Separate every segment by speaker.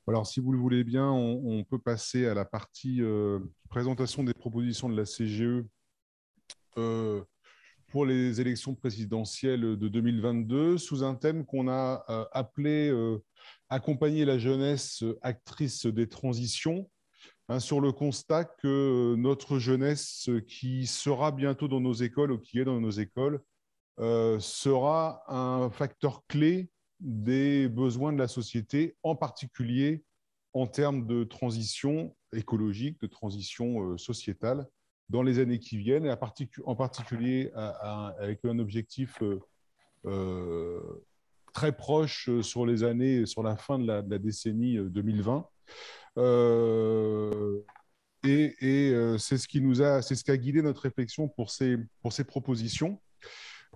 Speaker 1: Alors, si vous le voulez bien, on peut passer à la partie présentation des propositions de la CGE euh, pour les élections présidentielles de 2022 sous un thème qu'on a appelé Accompagner la jeunesse actrice des transitions, hein, sur le constat que notre jeunesse qui sera bientôt dans nos écoles ou qui est dans nos écoles sera un facteur clé des besoins de la société, en particulier en termes de transition écologique, de transition sociétale dans les années qui viennent, et en particulier avec un objectif euh, très proche sur les années, sur la fin de la décennie 2020. Euh, c'est ce qui nous a, c'est ce qui a guidé notre réflexion pour ces propositions.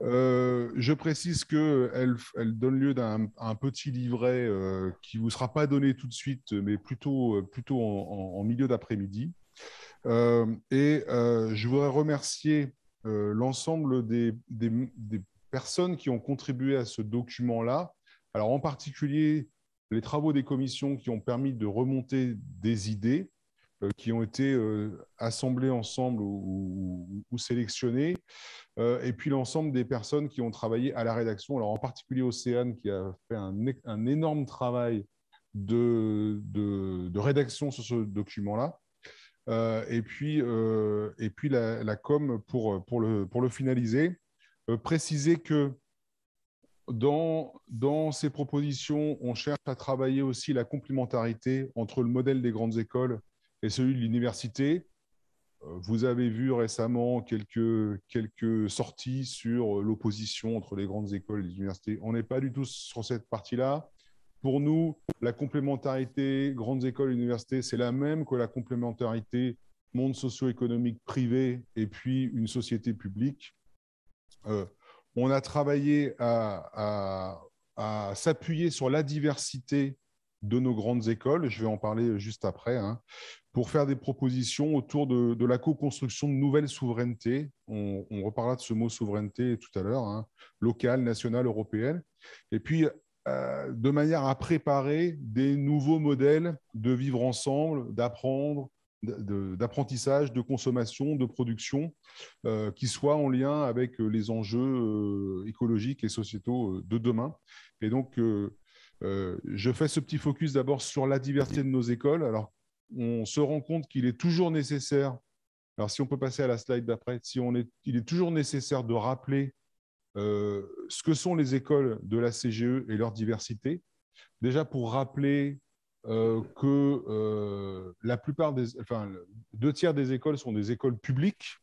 Speaker 1: Je précise qu'elle donne lieu à un petit livret qui ne vous sera pas donné tout de suite, mais plutôt en milieu d'après-midi. Je voudrais remercier l'ensemble des personnes qui ont contribué à ce document-là. Alors, en particulier, les travaux des commissions qui ont permis de remonter des idées qui ont été assemblées ensemble ou sélectionnées, et puis l'ensemble des personnes qui ont travaillé à la rédaction. Alors, en particulier Océane, qui a fait un énorme travail de rédaction sur ce document-là. Et puis la com pour le finaliser. Préciser que dans ces propositions, on cherche à travailler aussi la complémentarité entre le modèle des grandes écoles et celui de l'université. Vous avez vu récemment quelques sorties sur l'opposition entre les grandes écoles et les universités. On n'est pas du tout sur cette partie-là. Pour nous, la complémentarité grandes écoles et universités, c'est la même que la complémentarité monde socio-économique privé et puis une société publique. On a travaillé à s'appuyer sur la diversité de nos grandes écoles, je vais en parler juste après, hein, pour faire des propositions autour de la co-construction de nouvelles souverainetés. On reparlera de ce mot souveraineté tout à l'heure, hein, locale, nationale, européenne. Et puis, de manière à préparer des nouveaux modèles de vivre ensemble, d'apprendre, d'apprentissage, de consommation, de production, qui soient en lien avec les enjeux écologiques et sociétaux de demain. Et donc, je fais ce petit focus d'abord sur la diversité de nos écoles. Alors, on se rend compte qu'il est toujours nécessaire, alors si on peut passer à la slide d'après, il est toujours nécessaire de rappeler ce que sont les écoles de la CGE et leur diversité. Déjà pour rappeler que la plupart enfin, 2 tiers des écoles sont des écoles publiques.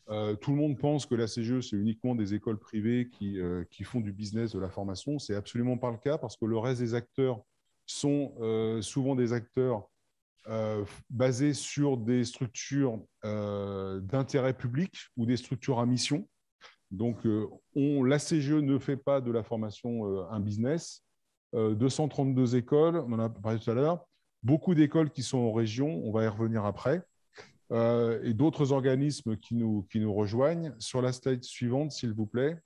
Speaker 1: Tout le monde pense que la CGE, c'est uniquement des écoles privées qui font du business de la formation. Ce n'est absolument pas le cas parce que le reste des acteurs sont souvent des acteurs basés sur des structures d'intérêt public ou des structures à mission. Donc, la CGE ne fait pas de la formation un business. 232 écoles, on en a parlé tout à l'heure. Beaucoup d'écoles qui sont en région, on va y revenir après. Et d'autres organismes qui nous rejoignent. Sur la slide suivante, s'il vous plaît.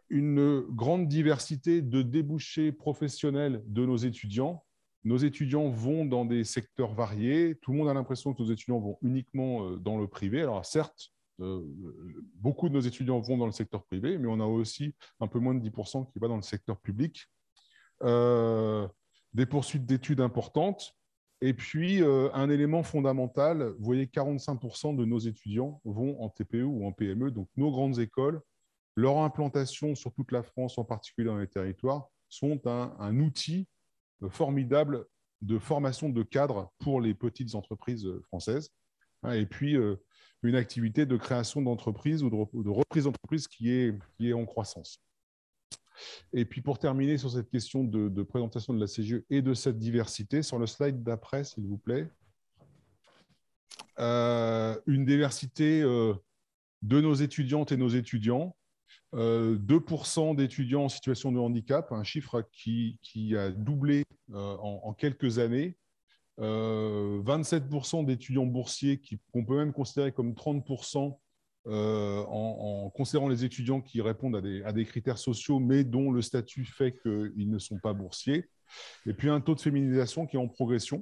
Speaker 1: Une grande diversité de débouchés professionnels de nos étudiants. Nos étudiants vont dans des secteurs variés. Tout le monde a l'impression que nos étudiants vont uniquement dans le privé. Alors certes, beaucoup de nos étudiants vont dans le secteur privé, mais on a aussi un peu moins de 10% qui va dans le secteur public. Des poursuites d'études importantes. Et puis, un élément fondamental, vous voyez, 45% de nos étudiants vont en TPE ou en PME, donc nos grandes écoles, leur implantation sur toute la France, en particulier dans les territoires, sont un outil formidable de formation de cadres pour les petites entreprises françaises. Et puis, une activité de création d'entreprises ou de reprise d'entreprise qui est en croissance. Et puis, pour terminer sur cette question de présentation de la CGE et de cette diversité, sur le slide d'après, s'il vous plaît, une diversité de nos étudiantes et nos étudiants. 2% d'étudiants en situation de handicap, un chiffre qui a doublé en quelques années. 27% d'étudiants boursiers qu'on peut même considérer comme 30% en considérant les étudiants qui répondent à des critères sociaux, mais dont le statut fait qu'ils ne sont pas boursiers. Et puis un taux de féminisation qui est en progression.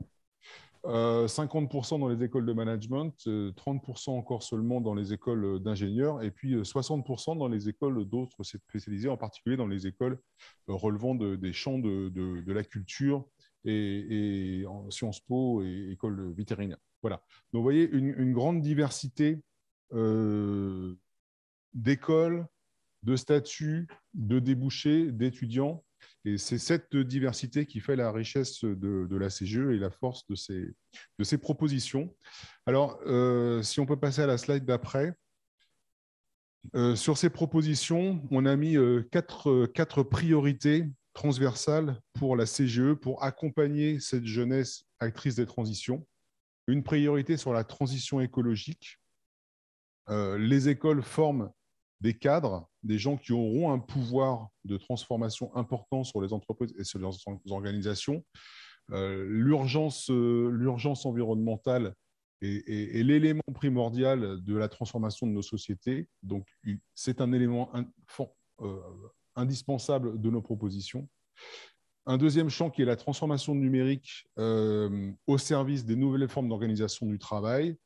Speaker 1: 50% dans les écoles de management, 30% encore seulement dans les écoles d'ingénieurs, et puis 60% dans les écoles d'autres spécialisées, en particulier dans les écoles relevant des champs de la culture et en Sciences Po et écoles vétérinaires. Voilà. Donc, vous voyez, une grande diversité d'écoles, de statuts, de débouchés, d'étudiants. Et c'est cette diversité qui fait la richesse de la CGE et la force de ces propositions. Alors, si on peut passer à la slide d'après. Sur ces propositions, on a mis quatre priorités transversales pour la CGE pour accompagner cette jeunesse actrice des transitions. Une priorité sur la transition écologique. Les écoles forment des cadres, des gens qui auront un pouvoir de transformation important sur les entreprises et sur leurs organisations. L'urgence environnementale est l'élément primordial de la transformation de nos sociétés. Donc, c'est un élément indispensable de nos propositions. Un deuxième champ qui est la transformation numérique au service des nouvelles formes d'organisation du travail.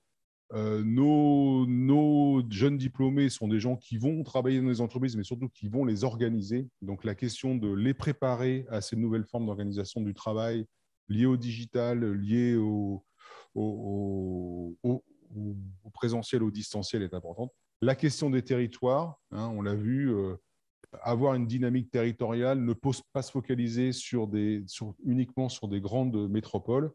Speaker 1: Nos jeunes diplômés sont des gens qui vont travailler dans les entreprises, mais surtout qui vont les organiser. Donc, la question de les préparer à ces nouvelles formes d'organisation du travail liées au digital, liées au présentiel, au distanciel est importante. La question des territoires, hein, on l'a vu, avoir une dynamique territoriale ne peut pas se focaliser uniquement sur des grandes métropoles.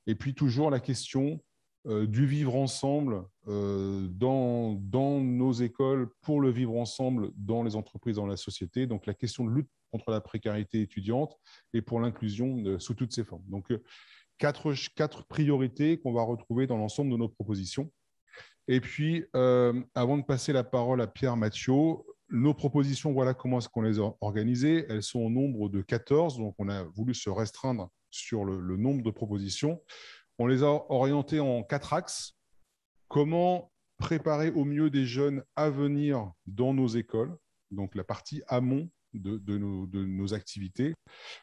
Speaker 1: Et puis, toujours la question du vivre ensemble dans nos écoles, pour le vivre ensemble dans les entreprises, dans la société. Donc, la question de lutte contre la précarité étudiante et pour l'inclusion sous toutes ses formes. Donc, quatre priorités qu'on va retrouver dans l'ensemble de nos propositions. Et puis, avant de passer la parole à Pierre Mathieu, nos propositions, voilà comment est-ce qu'on les a organisées. Elles sont au nombre de 14, donc on a voulu se restreindre sur le nombre de propositions. On les a orientés en 4 axes. Comment préparer au mieux des jeunes à venir dans nos écoles, donc la partie amont de nos activités.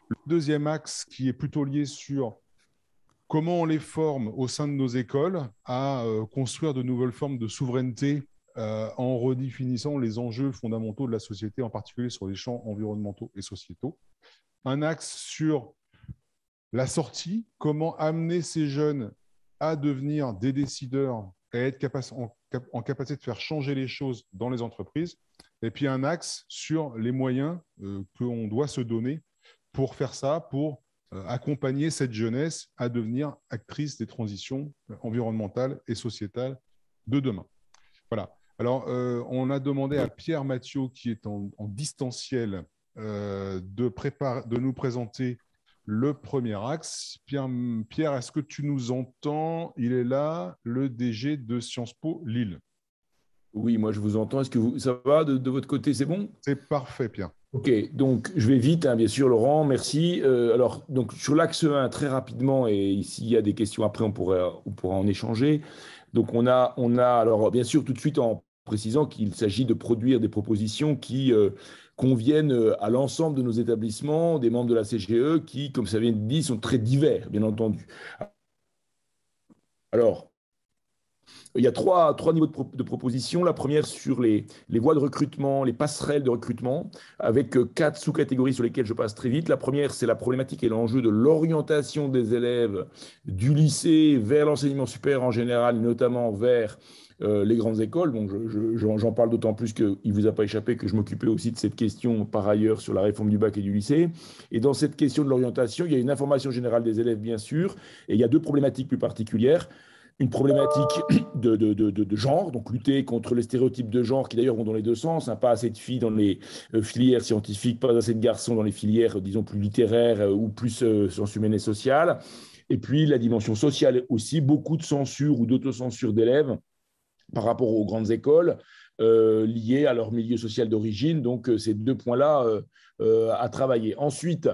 Speaker 1: Le deuxième axe qui est plutôt lié sur comment on les forme au sein de nos écoles à construire de nouvelles formes de souveraineté en redéfinissant les enjeux fondamentaux de la société, en particulier sur les champs environnementaux et sociétaux. Un axe sur la sortie, comment amener ces jeunes à devenir des décideurs et être en capacité de faire changer les choses dans les entreprises. Et puis un axe sur les moyens qu'on doit se donner pour faire ça, pour accompagner cette jeunesse à devenir actrice des transitions environnementales et sociétales de demain. Voilà. Alors, on a demandé à Pierre Mathieu, qui est en distanciel, de nous présenter le premier axe. Pierre, est-ce que tu nous entends? Il est là, le DG de Sciences Po Lille.
Speaker 2: Oui, moi je vous entends. Est-ce que ça va de votre côté? C'est bon?
Speaker 1: C'est parfait, Pierre.
Speaker 2: Ok, donc je vais vite, hein, bien sûr, Laurent, merci. Alors, donc, sur l'axe 1, très rapidement, et s'il y a des questions après, on pourra en échanger. Donc, on a, alors, bien sûr, tout de suite en précisant qu'il s'agit de produire des propositions qui conviennent à l'ensemble de nos établissements, des membres de la CGE, qui, comme ça vient de dire, sont très divers, bien entendu. Alors, il y a trois niveaux de propositions. La première sur les voies de recrutement, les passerelles de recrutement, avec 4 sous-catégories sur lesquelles je passe très vite. La première, c'est la problématique et l'enjeu de l'orientation des élèves du lycée vers l'enseignement supérieur en général, notamment vers les grandes écoles. Donc, j'en parle d'autant plus qu'il ne vous a pas échappé que je m'occupais aussi de cette question par ailleurs sur la réforme du bac et du lycée. Et dans cette question de l'orientation, il y a une information générale des élèves, bien sûr, et il y a 2 problématiques plus particulières. Une problématique de genre, donc lutter contre les stéréotypes de genre qui d'ailleurs vont dans les 2 sens, hein, pas assez de filles dans les filières scientifiques, pas assez de garçons dans les filières, disons, plus littéraires ou plus sciences humaines et sociales. Et puis la dimension sociale aussi, beaucoup de censure ou d'autocensure d'élèves par rapport aux grandes écoles, liés à leur milieu social d'origine. Donc, ces deux points-là à travailler. Ensuite,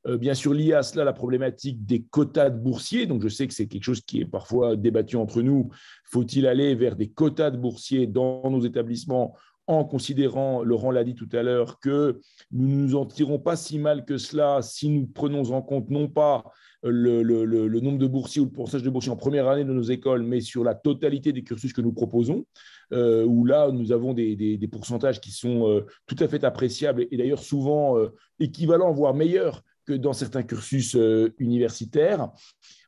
Speaker 2: bien sûr, lié à cela, la problématique des quotas de boursiers. Donc, je sais que c'est quelque chose qui est parfois débattu entre nous. Faut-il aller vers des quotas de boursiers dans nos établissements en considérant, Laurent l'a dit tout à l'heure, que nous ne nous en tirons pas si mal que cela si nous prenons en compte non pas le nombre de boursiers ou le pourcentage de boursiers en première année de nos écoles, mais sur la totalité des cursus que nous proposons, où là, nous avons des pourcentages qui sont tout à fait appréciables et d'ailleurs souvent équivalents, voire meilleurs que dans certains cursus universitaires.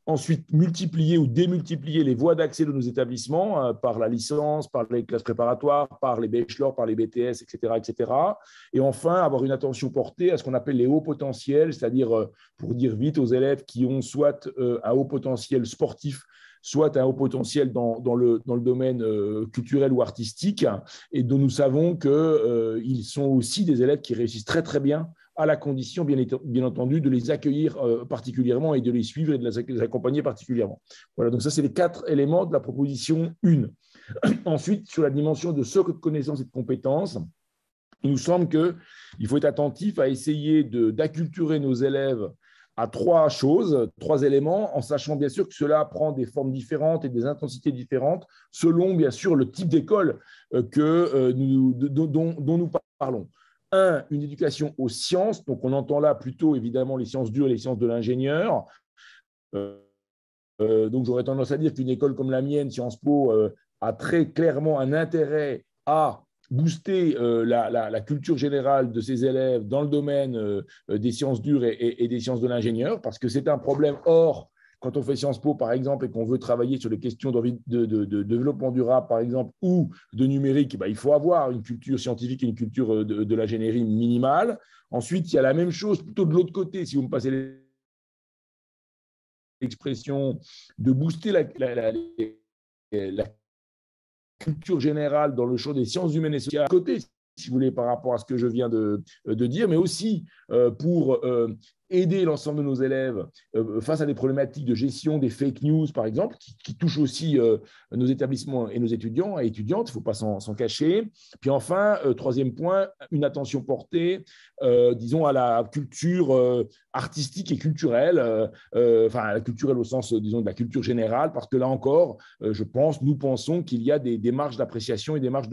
Speaker 2: Ensuite, multiplier ou démultiplier les voies d'accès de nos établissements par la licence, par les classes préparatoires, par les bachelors, par les BTS, etc., etc. Et enfin, avoir une attention portée à ce qu'on appelle les hauts potentiels, c'est-à-dire, pour dire vite, aux élèves qui ont soit un haut potentiel sportif, soit un haut potentiel dans le domaine culturel ou artistique, et dont nous savons qu'ils sont aussi des élèves qui réussissent très, très bien, à la condition, bien entendu, de les accueillir particulièrement et de les suivre et de les accompagner particulièrement. Voilà, donc ça, c'est les 4 éléments de la proposition 1. Ensuite, sur la dimension de socle de connaissances et de compétences, il nous semble qu'il faut être attentif à essayer d'acculturer nos élèves à 3 choses, 3 éléments, en sachant bien sûr que cela prend des formes différentes et des intensités différentes selon bien sûr le type d'école dont nous parlons. Une éducation aux sciences, donc on entend là plutôt évidemment les sciences dures et les sciences de l'ingénieur. Donc j'aurais tendance à dire qu'une école comme la mienne, Sciences Po, a très clairement un intérêt à booster la culture générale de ses élèves dans le domaine des sciences dures et des sciences de l'ingénieur, parce que c'est un problème. Or, quand on fait Sciences Po, par exemple, et qu'on veut travailler sur les questions de développement durable, par exemple, ou de numérique, il faut avoir une culture scientifique et une culture de l'ingénierie minimale. Ensuite, il y a la même chose plutôt de l'autre côté, si vous me passez l'expression, de booster la culture générale dans le champ des sciences humaines et sociales, côté, si vous voulez, par rapport à ce que je viens de dire, mais aussi pour aider l'ensemble de nos élèves face à des problématiques de gestion des fake news, par exemple, qui touchent aussi nos établissements et nos étudiants et étudiantes, il ne faut pas s'en cacher. Puis enfin, 3e point, une attention portée, disons, à la culture artistique et culturelle, enfin, la culturelle au sens, disons, de la culture générale, parce que là encore, nous pensons qu'il y a des marges d'appréciation et des marges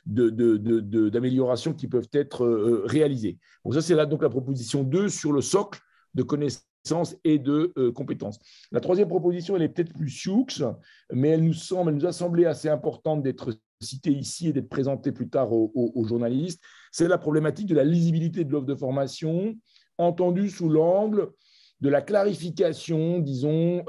Speaker 2: d'amélioration qui peuvent être réalisées. Donc ça, c'est là donc la proposition 2 sur le socle de connaissances et de compétences. La 3e proposition, elle est peut-être plus sioux, mais elle nous a semblé assez importante d'être citée ici et d'être présentée plus tard aux journalistes. C'est la problématique de la lisibilité de l'offre de formation, entendue sous l'angle de la clarification, disons,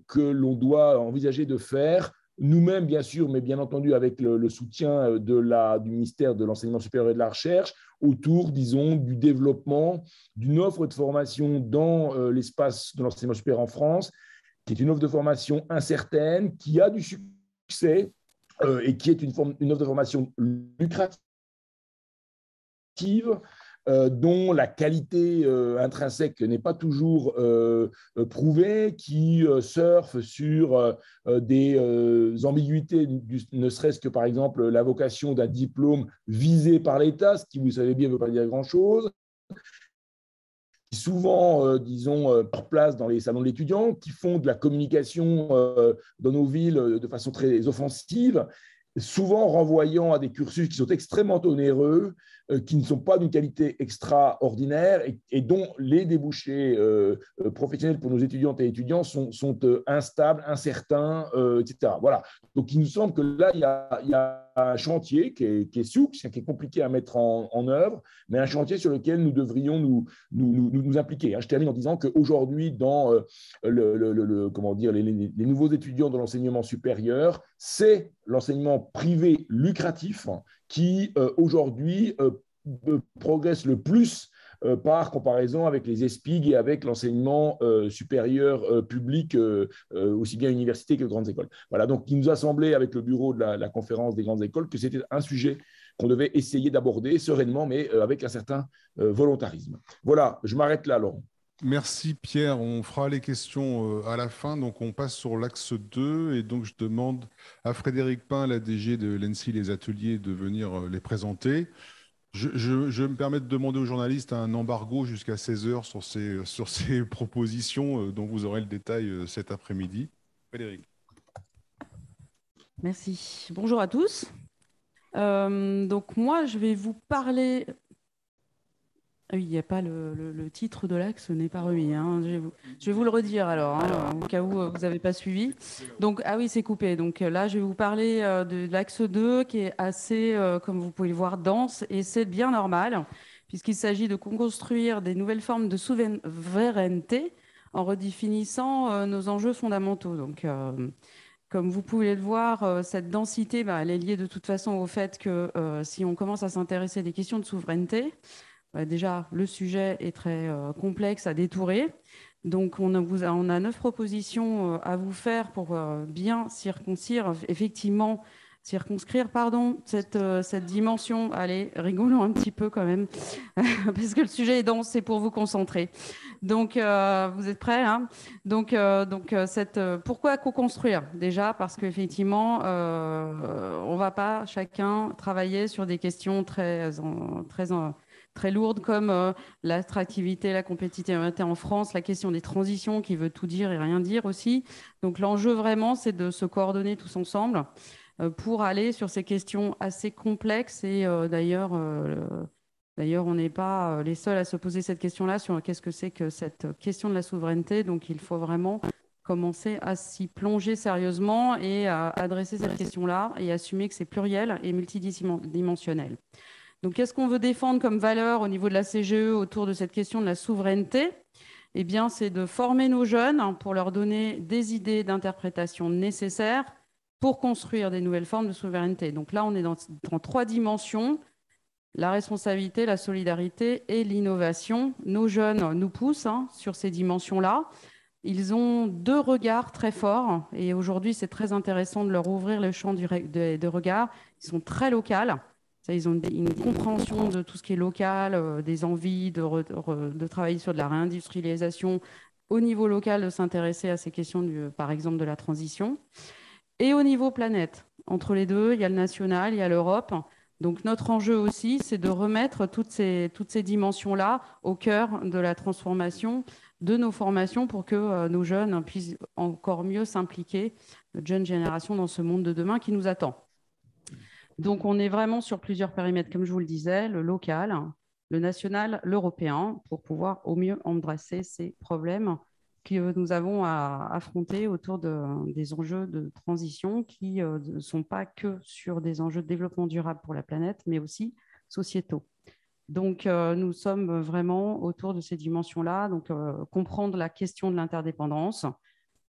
Speaker 2: que l'on doit envisager de faire nous-mêmes, bien sûr, mais bien entendu avec le soutien du ministère de l'Enseignement supérieur et de la Recherche, autour, disons, du développement d'une offre de formation dans l'espace de l'enseignement supérieur en France, qui est une offre de formation incertaine, qui a du succès et qui est une offre de formation lucrative, dont la qualité intrinsèque n'est pas toujours prouvée, qui surfe sur des ambiguïtés, ne serait-ce que par exemple la vocation d'un diplôme visé par l'État, ce qui, vous savez bien, ne veut pas dire grand-chose, qui souvent, disons, prennent place dans les salons de l'étudiant, qui font de la communication dans nos villes de façon très offensive, souvent renvoyant à des cursus qui sont extrêmement onéreux, qui ne sont pas d'une qualité extraordinaire et dont les débouchés professionnels pour nos étudiantes et étudiants sont instables, incertains, etc. Voilà. Donc, il nous semble que là, il y a un chantier qui est souple, qui est compliqué à mettre en œuvre, mais un chantier sur lequel nous devrions nous impliquer. Je termine en disant qu'aujourd'hui, dans les nouveaux étudiants de l'enseignement supérieur, c'est l'enseignement privé lucratif qui, aujourd'hui, progresse le plus par comparaison avec les ESPIG et avec l'enseignement supérieur public, aussi bien université que grandes écoles. Voilà, donc il nous a semblé, avec le bureau de la conférence des grandes écoles, que c'était un sujet qu'on devait essayer d'aborder sereinement, mais avec un certain volontarisme. Voilà, je m'arrête là, Laurent.
Speaker 1: Merci Pierre. On fera les questions à la fin. Donc on passe sur l'axe 2 et donc je demande à Frédéric Pain, la DG de l'ENSI Les Ateliers, de venir les présenter. Je me permets de demander aux journalistes un embargo jusqu'à 16 heures sur ces propositions dont vous aurez le détail cet après-midi. Frédéric.
Speaker 3: Merci. Bonjour à tous. Donc moi, je vais vous parler. Ah oui, il n'y a pas le titre de l'axe n'est pas remis, hein. Je vais vous le redire alors, hein, au cas où vous n'avez pas suivi. Donc, ah oui, c'est coupé. Donc là, je vais vous parler de l'axe 2 qui est assez, comme vous pouvez le voir, dense et c'est bien normal puisqu'il s'agit de construire des nouvelles formes de souveraineté en redéfinissant nos enjeux fondamentaux. Donc, comme vous pouvez le voir, cette densité, bah, elle est liée de toute façon au fait que si on commence à s'intéresser à des questions de souveraineté, déjà, le sujet est très complexe à détourer. Donc, on a 9 propositions à vous faire pour bien circonscrire cette dimension. Allez, rigolons un petit peu quand même, parce que le sujet est dense, c'est pour vous concentrer. Donc, vous êtes prêts, hein? Pourquoi co-construire? Déjà, parce qu'effectivement, on ne va pas chacun travailler sur des questions très lourdes comme l'attractivité, la compétitivité en France, la question des transitions qui veut tout dire et rien dire aussi. Donc l'enjeu vraiment, c'est de se coordonner tous ensemble pour aller sur ces questions assez complexes. Et d'ailleurs, on n'est pas les seuls à se poser cette question-là sur qu'est-ce que c'est que cette question de la souveraineté. Donc il faut vraiment commencer à s'y plonger sérieusement et à adresser cette question-là et assumer que c'est pluriel et multidimensionnel. Donc, qu'est-ce qu'on veut défendre comme valeur au niveau de la CGE autour de cette question de la souveraineté? Eh bien, c'est de former nos jeunes pour leur donner des idées d'interprétation nécessaires pour construire des nouvelles formes de souveraineté. Donc là, on est dans 3 dimensions, la responsabilité, la solidarité et l'innovation. Nos jeunes nous poussent sur ces dimensions-là. Ils ont 2 regards très forts et aujourd'hui, c'est très intéressant de leur ouvrir le champ de regard. Ils sont très locaux. Ils ont une compréhension de tout ce qui est local, des envies de travailler sur de la réindustrialisation au niveau local, de s'intéresser à ces questions, par exemple, de la transition. Et au niveau planète, entre les deux, il y a le national, il y a l'Europe. Donc notre enjeu aussi, c'est de remettre toutes ces dimensions-là au cœur de la transformation de nos formations pour que nos jeunes puissent encore mieux s'impliquer, notre jeune génération, dans ce monde de demain qui nous attend. Donc on est vraiment sur plusieurs périmètres, comme je vous le disais, le local, le national, l'européen, pour pouvoir au mieux embrasser ces problèmes que nous avons à affronter autour des enjeux de transition qui ne sont pas que sur des enjeux de développement durable pour la planète, mais aussi sociétaux. Donc, nous sommes vraiment autour de ces dimensions-là, donc comprendre la question de l'interdépendance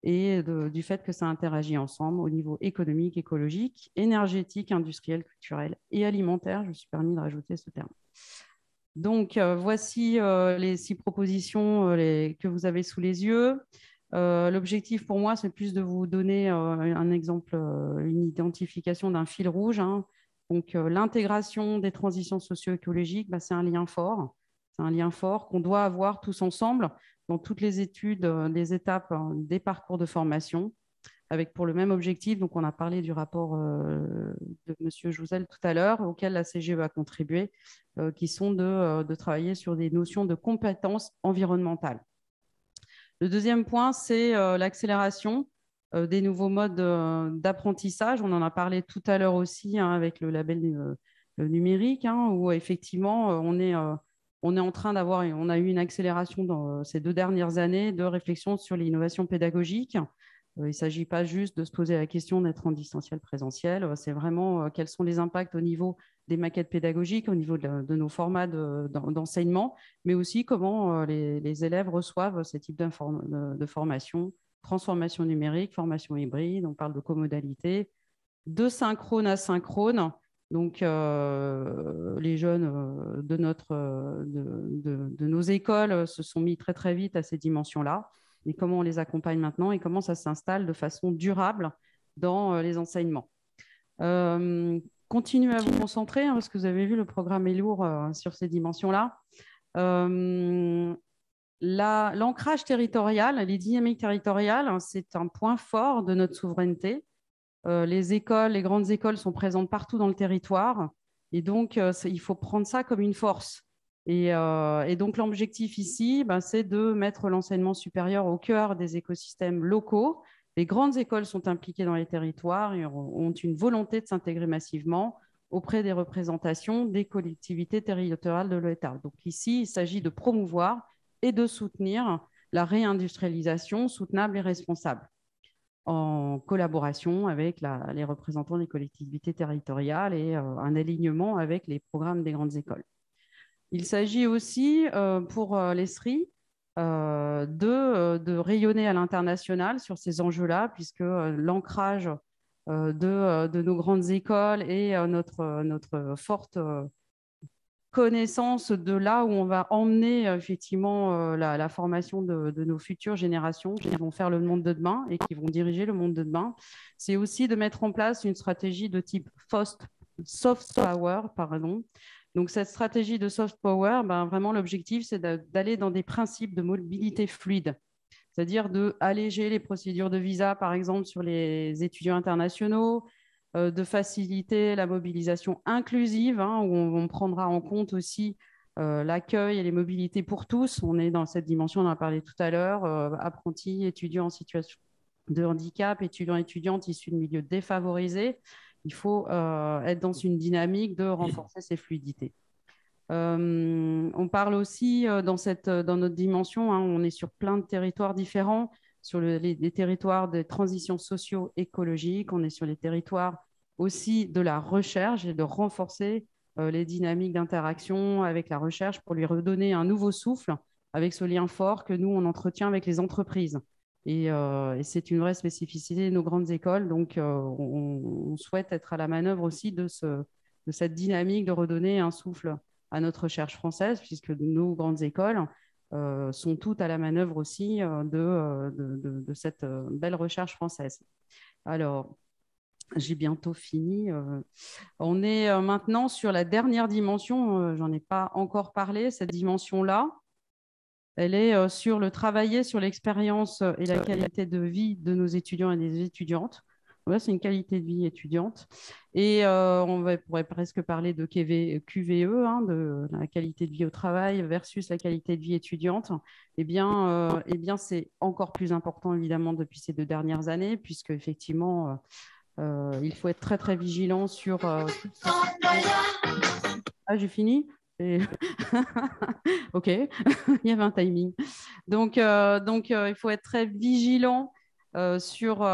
Speaker 3: et du fait que ça interagit ensemble au niveau économique, écologique, énergétique, industriel, culturel et alimentaire. Je me suis permis de rajouter ce terme. Donc, voici les 6 propositions que vous avez sous les yeux. L'objectif pour moi, c'est plus de vous donner un exemple, une identification d'un fil rouge. Donc, l'intégration des transitions socio-écologiques, c'est un lien fort. C'est un lien fort qu'on doit avoir tous ensemble dans toutes les études, les étapes des parcours de formation, avec pour le même objectif. Donc, on a parlé du rapport de M. Jouzel tout à l'heure, auquel la CGE a contribué, qui sont de travailler sur des notions de compétences environnementales. Le deuxième point, c'est l'accélération des nouveaux modes d'apprentissage. On en a parlé tout à l'heure aussi avec le label numérique, où effectivement, on est en train d'avoir, on a eu une accélération dans ces 2 dernières années de réflexion sur l'innovation pédagogique. Il ne s'agit pas juste de se poser la question d'être en distanciel présentiel, c'est vraiment quels sont les impacts au niveau des maquettes pédagogiques, au niveau de nos formats d'enseignement, mais aussi comment les élèves reçoivent ces types de formation, transformation numérique, formation hybride, on parle de comodalité, de synchrone à synchrone. Donc, les jeunes de nos écoles se sont mis très, très vite à ces dimensions-là. Et comment on les accompagne maintenant et comment ça s'installe de façon durable dans les enseignements. Continuez à vous concentrer parce que vous avez vu, le programme est lourd sur ces dimensions-là. L'ancrage territorial, les dynamiques territoriales, hein, c'est un point fort de notre souveraineté. Les grandes écoles sont présentes partout dans le territoire. Et donc, il faut prendre ça comme une force. Et donc, l'objectif ici, ben, c'est de mettre l'enseignement supérieur au cœur des écosystèmes locaux. Les grandes écoles sont impliquées dans les territoires et ont une volonté de s'intégrer massivement auprès des représentations des collectivités territoriales de l'État. Donc ici, il s'agit de promouvoir et de soutenir la réindustrialisation soutenable et responsable en collaboration avec les représentants des collectivités territoriales et un alignement avec les programmes des grandes écoles. Il s'agit aussi pour l'ESRI de rayonner à l'international sur ces enjeux-là, puisque l'ancrage de nos grandes écoles et notre forte connaissance de là où on va emmener effectivement la formation de nos futures générations qui vont faire le monde de demain et qui vont diriger le monde de demain. C'est aussi de mettre en place une stratégie de type soft power, pardon. Donc cette stratégie de soft power, ben, vraiment l'objectif, c'est d'aller dans des principes de mobilité fluide, c'est-à-dire d'alléger les procédures de visa, par exemple, sur les étudiants internationaux, de faciliter la mobilisation inclusive, hein, où on prendra en compte aussi l'accueil et les mobilités pour tous. On est dans cette dimension, on en a parlé tout à l'heure, apprentis, étudiants en situation de handicap, étudiantes issus de milieux défavorisés. Il faut être dans une dynamique de renforcer ces fluidités. On parle aussi dans notre dimension, hein, on est sur plein de territoires différents, sur les territoires de transition socio-écologique, on est sur les territoires aussi de la recherche et de renforcer les dynamiques d'interaction avec la recherche pour lui redonner un nouveau souffle avec ce lien fort que nous, on entretient avec les entreprises. Et c'est une vraie spécificité de nos grandes écoles, donc on souhaite être à la manœuvre aussi de cette dynamique de redonner un souffle à notre recherche française, puisque nos grandes écoles sont toutes à la manœuvre aussi de cette belle recherche française. Alors, j'ai bientôt fini. On est maintenant sur la dernière dimension, j'en ai pas encore parlé, cette dimension-là. Elle est sur le travailler sur l'expérience et la qualité de vie de nos étudiants et des étudiantes. Ouais, c'est une qualité de vie étudiante. Et pourrait presque parler de QVE, hein, de la qualité de vie au travail versus la qualité de vie étudiante. Eh bien, c'est encore plus important, évidemment, depuis ces 2 dernières années, puisque effectivement, il faut être très, très vigilant sur... Ah, j'ai fini. OK, il y avait un timing. Donc, il faut être très vigilant sur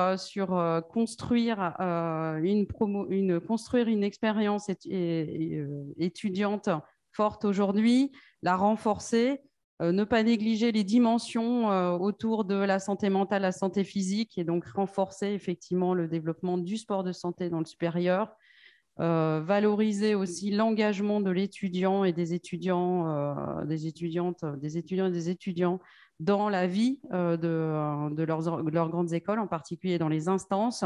Speaker 3: construire construire une expérience étudiante forte aujourd'hui, la renforcer, ne pas négliger les dimensions autour de la santé mentale, la santé physique, et donc renforcer effectivement le développement du sport de santé dans le supérieur. Valoriser aussi l'engagement de l'étudiant et des étudiants, des étudiantes, des étudiants et des étudiants dans la vie de leurs grandes écoles, en particulier dans les instances.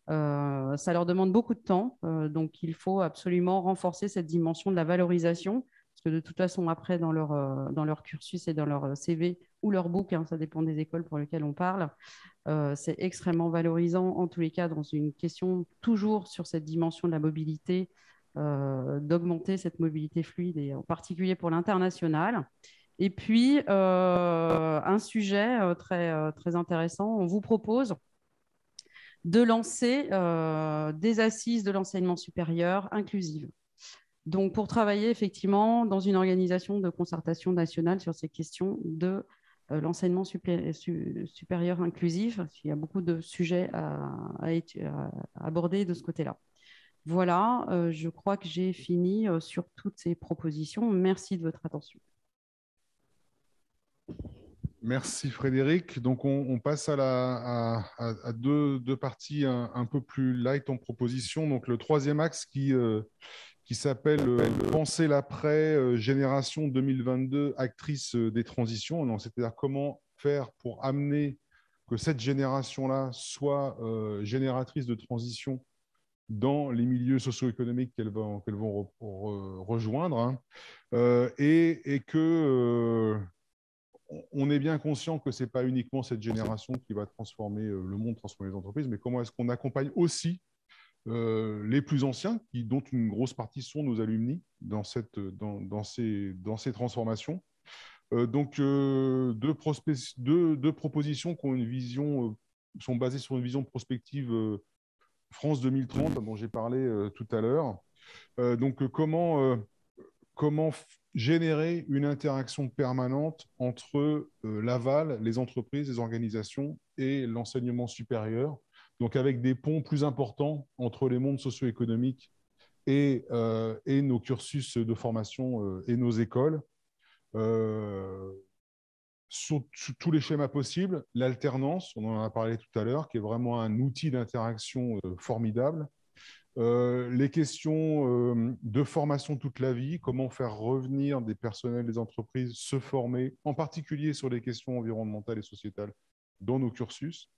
Speaker 3: Ça leur demande beaucoup de temps, donc il faut absolument renforcer cette dimension de la valorisation, parce que de toute façon, après, dans leur cursus et dans leur CV ou leur book, hein, ça dépend des écoles pour lesquelles on parle, c'est extrêmement valorisant, en tous les cas, dans une question toujours sur cette dimension de la mobilité, d'augmenter cette mobilité fluide, et en particulier pour l'international. Et puis, un sujet très intéressant, on vous propose de lancer des assises de l'enseignement supérieur inclusive. Donc, pour travailler effectivement dans une organisation de concertation nationale sur ces questions de l'enseignement supérieur inclusif, il y a beaucoup de sujets à aborder de ce côté-là. Voilà, je crois que j'ai fini sur toutes ces propositions. Merci de votre attention.
Speaker 1: Merci Frédéric. Donc on passe à deux parties un peu plus light en proposition. Donc le troisième axe qui s'appelle Penser l'après, génération 2022, actrice des transitions. C'est-à-dire comment faire pour amener que cette génération-là soit génératrice de transition dans les milieux socio-économiques qu'elles vont rejoindre, hein, et que on est bien conscient que ce n'est pas uniquement cette génération qui va transformer le monde, transformer les entreprises, mais comment est-ce qu'on accompagne aussi les plus anciens, dont une grosse partie sont nos alumni dans ces transformations. Donc, deux propositions qui ont une vision, sont basées sur une vision prospective France 2030, dont j'ai parlé tout à l'heure. Donc, comment générer une interaction permanente entre l'aval, les entreprises, les organisations et l'enseignement supérieur, donc avec des ponts plus importants entre les mondes socio-économiques et nos cursus de formation et nos écoles. Sur tous les schémas possibles, l'alternance, on en a parlé tout à l'heure, qui est vraiment un outil d'interaction formidable. Les questions de formation toute la vie, comment faire revenir des personnels des entreprises se former, en particulier sur les questions environnementales et sociétales dans nos cursus.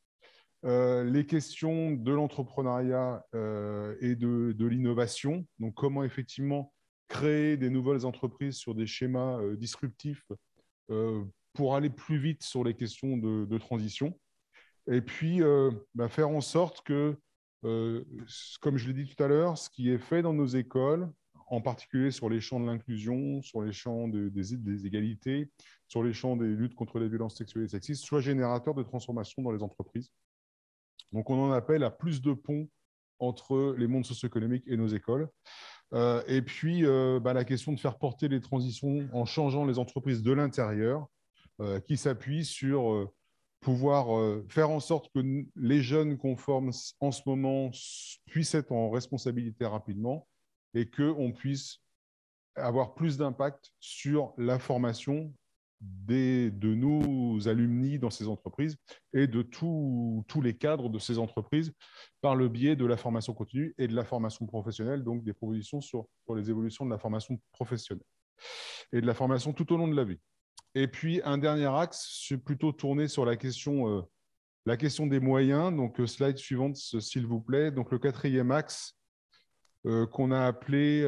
Speaker 1: Les questions de l'entrepreneuriat et de l'innovation, donc comment effectivement créer des nouvelles entreprises sur des schémas disruptifs pour aller plus vite sur les questions de transition. Et puis, faire en sorte que, comme je l'ai dit tout à l'heure, ce qui est fait dans nos écoles, en particulier sur les champs de l'inclusion, sur les champs des égalités, sur les champs des luttes contre les violences sexuelles et sexistes, soit générateur de transformation dans les entreprises. Donc, on en appelle à plus de ponts entre les mondes socio-économiques et nos écoles. Et puis, la question de faire porter les transitions en changeant les entreprises de l'intérieur, qui s'appuie sur pouvoir faire en sorte que les jeunes qu'on forme en ce moment puissent être en responsabilité rapidement et qu'on puisse avoir plus d'impact sur la formation de nos alumni dans ces entreprises et de tous les cadres de ces entreprises par le biais de la formation continue et de la formation professionnelle, donc des propositions sur les évolutions de la formation professionnelle et de la formation tout au long de la vie. Et puis, un dernier axe, c'est plutôt tourné sur la question des moyens. Donc, slide suivante, s'il vous plaît. Donc, le quatrième axe qu'on a appelé,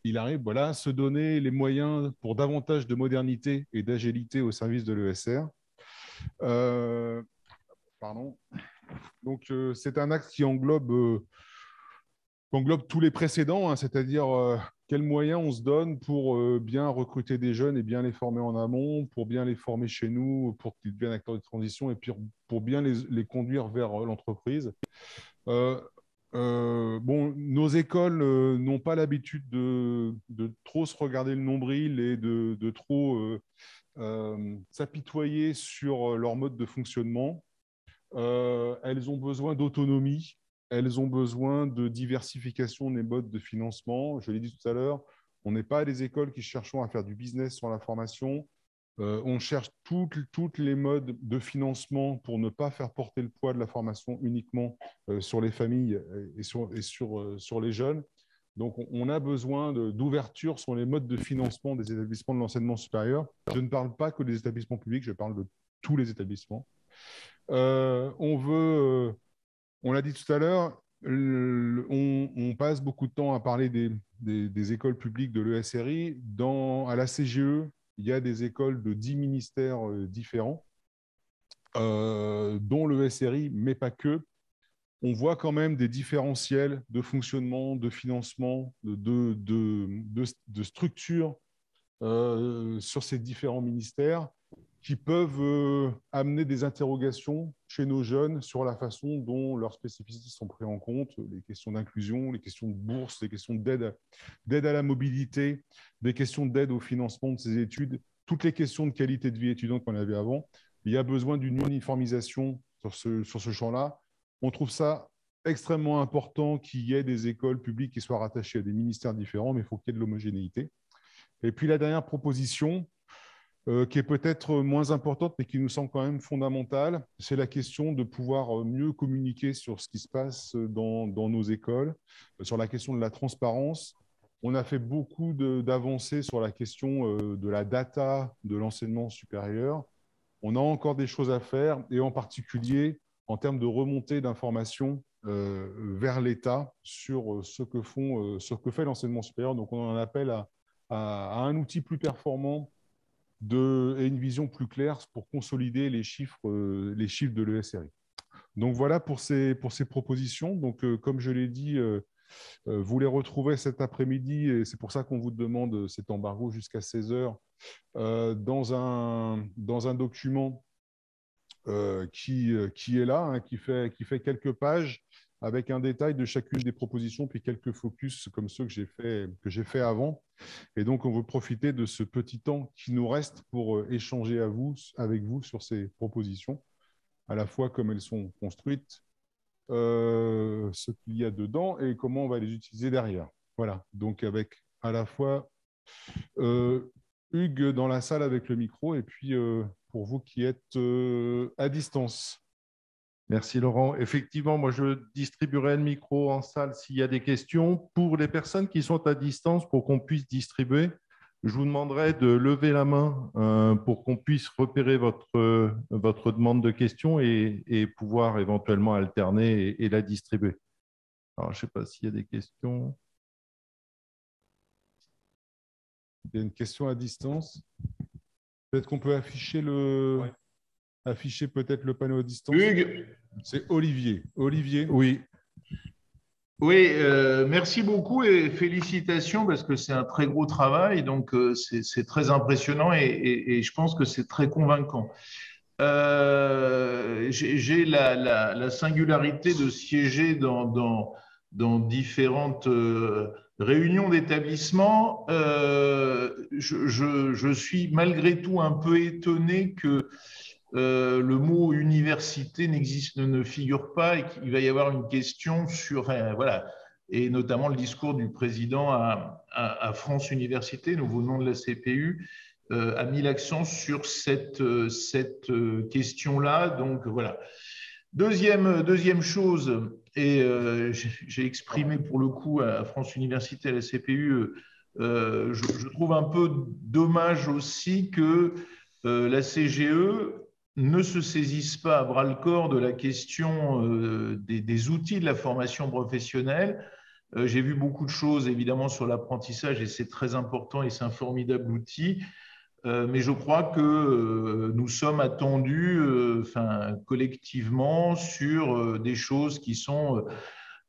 Speaker 1: il arrive, voilà, se donner les moyens pour davantage de modernité et d'agilité au service de l'ESR. Pardon. Donc, c'est un axe qui englobe tous les précédents, hein, c'est-à-dire quels moyens on se donne pour bien recruter des jeunes et bien les former en amont, pour bien les former chez nous, pour qu'ils deviennent acteurs de transition et puis pour bien les conduire vers l'entreprise. Nos écoles n'ont pas l'habitude de trop se regarder le nombril et de trop s'apitoyer sur leur mode de fonctionnement. Elles ont besoin d'autonomie. Elles ont besoin de diversification des modes de financement. Je l'ai dit tout à l'heure, on n'est pas des écoles qui cherchons à faire du business sur la formation. On cherche toutes les modes de financement pour ne pas faire porter le poids de la formation uniquement sur les familles et sur les jeunes. Donc, on a besoin d'ouverture sur les modes de financement des établissements de l'enseignement supérieur. Je ne parle pas que des établissements publics, je parle de tous les établissements. On l'a dit tout à l'heure, on passe beaucoup de temps à parler des écoles publiques de l'ESRI. À la CGE, il y a des écoles de 10 ministères différents, dont l'ESRI, mais pas que. On voit quand même des différentiels de fonctionnement, de financement, de structure sur ces différents ministères qui peuvent amener des interrogations chez nos jeunes sur la façon dont leurs spécificités sont prises en compte, les questions d'inclusion, les questions de bourse, les questions d'aide à la mobilité, des questions d'aide au financement de ces études, toutes les questions de qualité de vie étudiante qu'on avait avant. Il y a besoin d'une uniformisation sur ce champ-là. On trouve ça extrêmement important qu'il y ait des écoles publiques qui soient rattachées à des ministères différents, mais il faut qu'il y ait de l'homogénéité. Et puis la dernière proposition, qui est peut-être moins importante, mais qui nous semble quand même fondamentale, c'est la question de pouvoir mieux communiquer sur ce qui se passe dans nos écoles, sur la question de la transparence. On a fait beaucoup d'avancées sur la question de la data de l'enseignement supérieur. On a encore des choses à faire, et en particulier en termes de remontée d'informations vers l'État sur ce que fait l'enseignement supérieur. Donc, on en appelle à un outil plus performant et une vision plus claire pour consolider les chiffres de l'ESRI. Donc voilà pour ces propositions. Donc comme je l'ai dit, vous les retrouverez cet après-midi et c'est pour ça qu'on vous demande cet embargo jusqu'à 16 heures dans un document qui est là, hein, qui fait quelques pages avec un détail de chacune des propositions, puis quelques focus comme ceux que j'ai fait avant. Et donc, on veut profiter de ce petit temps qui nous reste pour échanger avec vous sur ces propositions, à la fois comme elles sont construites, ce qu'il y a dedans et comment on va les utiliser derrière. Voilà, donc avec à la fois Hugues dans la salle avec le micro et puis pour vous qui êtes à distance.
Speaker 4: Merci Laurent. Effectivement, moi je distribuerai le micro en salle s'il y a des questions. Pour les personnes qui sont à distance, pour qu'on puisse distribuer, je vous demanderai de lever la main pour qu'on puisse repérer votre demande de questions et pouvoir éventuellement alterner et la distribuer. Alors, je ne sais pas s'il y a des questions.
Speaker 1: Il y a une question à distance. Peut-être qu'on peut afficher afficher peut-être le panneau à distance.
Speaker 5: Hugues.
Speaker 1: C'est Olivier. Olivier.
Speaker 4: Oui.
Speaker 5: Oui, merci beaucoup et félicitations parce que c'est un très gros travail, donc c'est très impressionnant et je pense que c'est très convaincant. J'ai la singularité de siéger dans différentes réunions d'établissement. Je suis malgré tout un peu étonné que le mot université ne figure pas et qu'il va y avoir une question sur, voilà, et notamment le discours du président à France Université, nouveau nom de la CPU, a mis l'accent sur cette question-là. Donc voilà. Deuxième chose, et j'ai exprimé pour le coup à France Université, à la CPU, je trouve un peu dommage aussi que la CGE ne se saisissent pas à bras-le-corps de la question des outils de la formation professionnelle. J'ai vu beaucoup de choses, évidemment, sur l'apprentissage, et c'est très important et c'est un formidable outil. Mais je crois que nous sommes attendus collectivement sur des choses qui sont,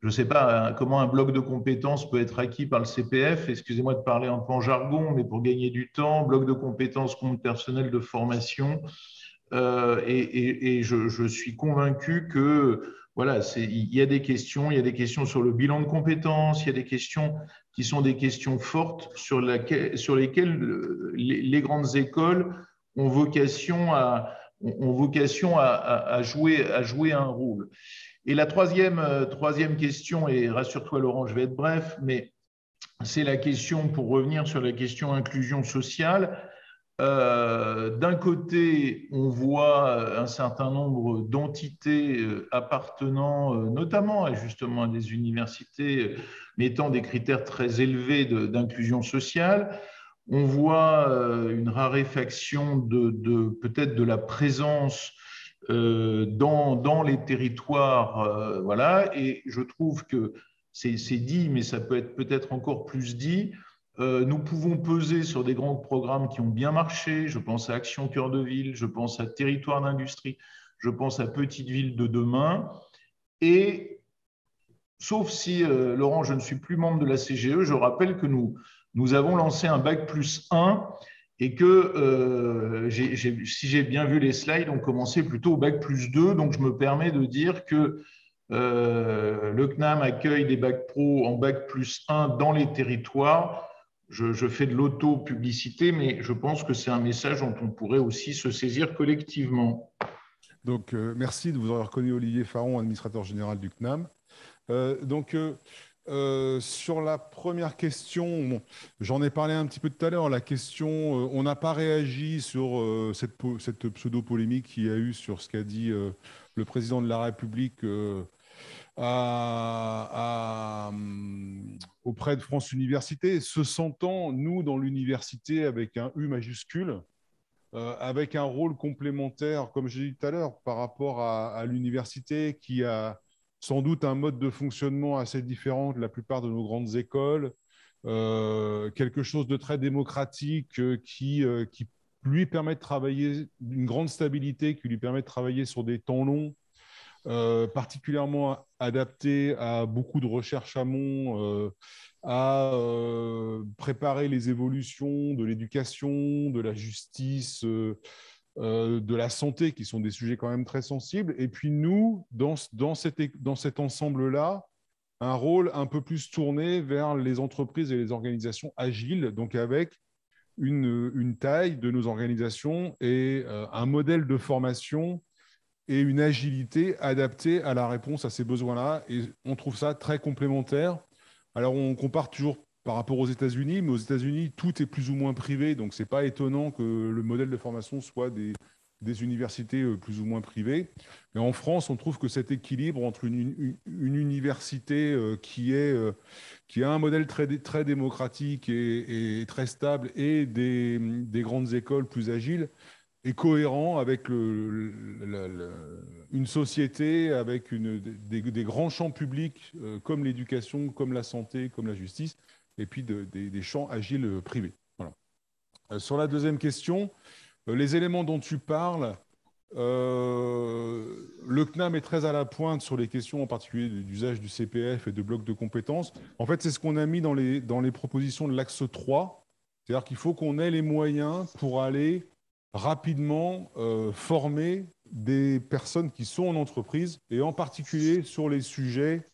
Speaker 5: je ne sais pas comment un bloc de compétences peut être acquis par le CPF. Excusez-moi de parler un peu en jargon, mais pour gagner du temps, bloc de compétences, compte personnel de formation. Et je suis convaincu que voilà, il y a des questions sur le bilan de compétences, il y a des questions qui sont des questions fortes sur lesquelles les grandes écoles ont vocation à jouer un rôle. Et la troisième question, et rassure-toi Laurent, je vais être bref, mais c'est la question, pour revenir sur la question inclusion sociale. D'un côté, on voit un certain nombre d'entités appartenant notamment justement à des universités mettant des critères très élevés d'inclusion sociale. On voit une raréfaction peut-être de la présence dans les territoires. Voilà, et je trouve que c'est dit, mais ça peut être peut-être encore plus dit. Nous pouvons peser sur des grands programmes qui ont bien marché. Je pense à Action Cœur de Ville, je pense à Territoire d'Industrie, je pense à Petite Ville de demain. Et sauf si, Laurent, je ne suis plus membre de la CGE, je rappelle que nous avons lancé un Bac+1 et que, si j'ai bien vu les slides, on commençait plutôt au Bac+2. Donc, je me permets de dire que le CNAM accueille des Bac Pro en Bac+1 dans les territoires. Je fais de l'auto-publicité, mais je pense que c'est un message dont on pourrait aussi se saisir collectivement.
Speaker 1: Donc, merci de vous avoir reconnu Olivier Faron, administrateur général du CNAM. Sur la première question, bon, j'en ai parlé un petit peu tout à l'heure, la question, on n'a pas réagi sur cette pseudo-polémique qu'il y a eu sur ce qu'a dit le président de la République auprès de France Université, se sentant, nous, dans l'université, avec un U majuscule, avec un rôle complémentaire, comme j'ai dit tout à l'heure, par rapport à l'université qui a sans doute un mode de fonctionnement assez différent de la plupart de nos grandes écoles, quelque chose de très démocratique qui lui permet de travailler, une grande stabilité qui lui permet de travailler sur des temps longs, particulièrement adapté à beaucoup de recherches amont, à préparer les évolutions de l'éducation, de la justice, de la santé, qui sont des sujets quand même très sensibles. Et puis nous, dans cet ensemble-là, un rôle un peu plus tourné vers les entreprises et les organisations agiles, donc avec une taille de nos organisations et un modèle de formation et une agilité adaptée à la réponse à ces besoins-là. Et on trouve ça très complémentaire. Alors, on compare toujours par rapport aux États-Unis, mais aux États-Unis, tout est plus ou moins privé, donc ce n'est pas étonnant que le modèle de formation soit des universités plus ou moins privées. Mais en France, on trouve que cet équilibre entre une université qui a un modèle très démocratique et très stable et des grandes écoles plus agiles est cohérent avec une société, avec des grands champs publics comme l'éducation, comme la santé, comme la justice, et puis des champs agiles privés. Voilà. Sur la deuxième question, les éléments dont tu parles, le CNAM est très à la pointe sur les questions en particulier d'usage du CPF et de blocs de compétences. En fait, c'est ce qu'on a mis dans les propositions de l'axe 3, c'est-à-dire qu'il faut qu'on ait les moyens pour aller rapidement former des personnes qui sont en entreprise, et en particulier sur les sujets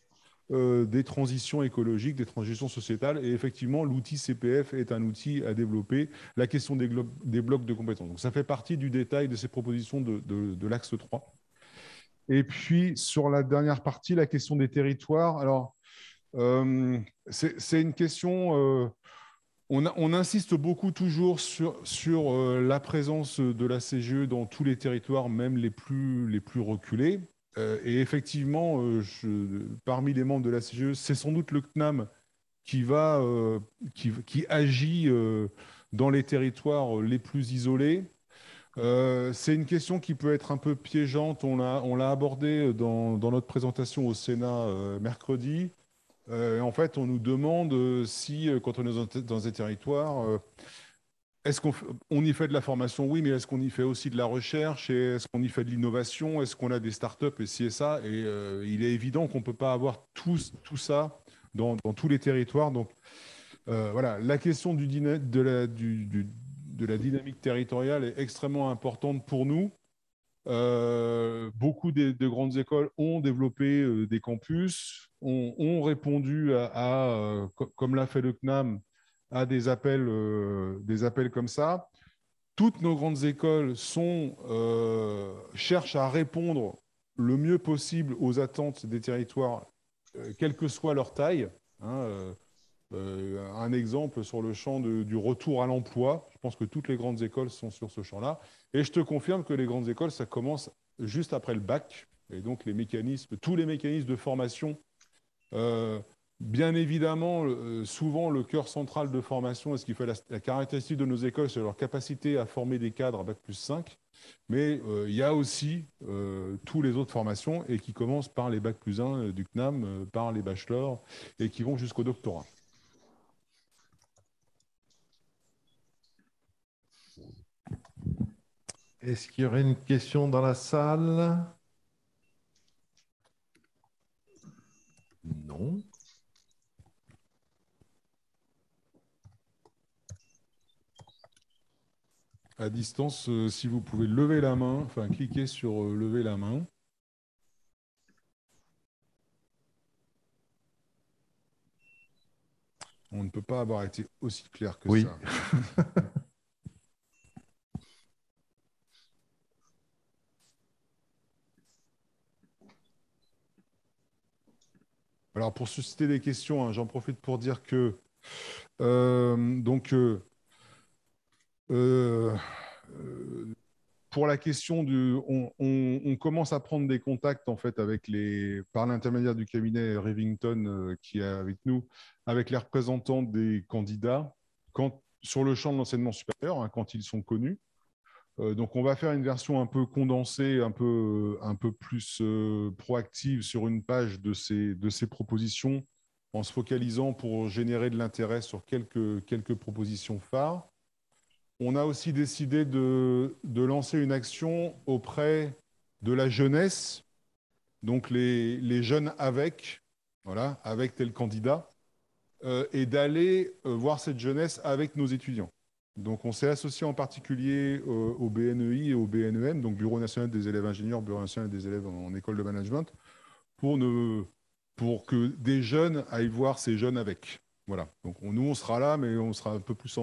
Speaker 1: des transitions écologiques, des transitions sociétales. Et effectivement, l'outil CPF est un outil à développer, la question des blocs de compétences. Donc ça fait partie du détail de ces propositions de l'axe 3. Et puis, sur la dernière partie, la question des territoires. Alors, c'est une question... On insiste beaucoup toujours sur la présence de la CGE dans tous les territoires, même les plus reculés. Et effectivement, parmi les membres de la CGE, c'est sans doute le CNAM qui agit dans les territoires les plus isolés. C'est une question qui peut être un peu piégeante. On l'a abordée dans notre présentation au Sénat mercredi. En fait, on nous demande si, quand on est dans des territoires, est-ce qu'on y fait de la formation? Oui, mais est-ce qu'on y fait aussi de la recherche? Et est-ce qu'on y fait de l'innovation? Est-ce qu'on a des startups et ci et ça? Et il est évident qu'on ne peut pas avoir tout ça dans tous les territoires. Donc, voilà, la question de la dynamique territoriale est extrêmement importante pour nous. Beaucoup de grandes écoles ont développé des campus, ont répondu comme l'a fait le CNAM, à des appels comme ça. Toutes nos grandes écoles cherchent à répondre le mieux possible aux attentes des territoires, quelle que soit leur taille. Hein, un exemple sur le champ du retour à l'emploi. Je pense que toutes les grandes écoles sont sur ce champ-là. Et je te confirme que les grandes écoles, ça commence juste après le bac. Et donc, tous les mécanismes de formation, bien évidemment, souvent, le cœur central de formation, et ce qui fait la caractéristique de nos écoles, c'est leur capacité à former des cadres à bac plus 5. Mais il y a aussi tous les autres formations, et qui commencent par les bac plus 1 du CNAM, par les bachelors, et qui vont jusqu'au doctorat.
Speaker 4: Est-ce qu'il y aurait une question dans la salle? Non.
Speaker 1: À distance, si vous pouvez lever la main, enfin cliquer sur lever la main. On ne peut pas avoir été aussi clair que ça. Alors, pour susciter des questions, hein, j'en profite pour dire que pour la question on commence à prendre des contacts en fait par l'intermédiaire du cabinet Rivington qui est avec nous, avec les représentants des candidats sur le champ de l'enseignement supérieur, hein, quand ils sont connus. Donc, on va faire une version un peu condensée, un peu plus proactive sur une page de ces propositions, en se focalisant pour générer de l'intérêt sur quelques propositions phares. on a aussi décidé de lancer une action auprès de la jeunesse, donc les jeunes avec, voilà, avec tel candidat, et d'aller voir cette jeunesse avec nos étudiants. Donc, on s'est associé en particulier au BNEI et au BNEM, donc Bureau national des élèves ingénieurs, Bureau national des élèves en école de management, pour que des jeunes aillent voir ces jeunes avec. Voilà. Donc, nous, on sera là, mais on sera un peu plus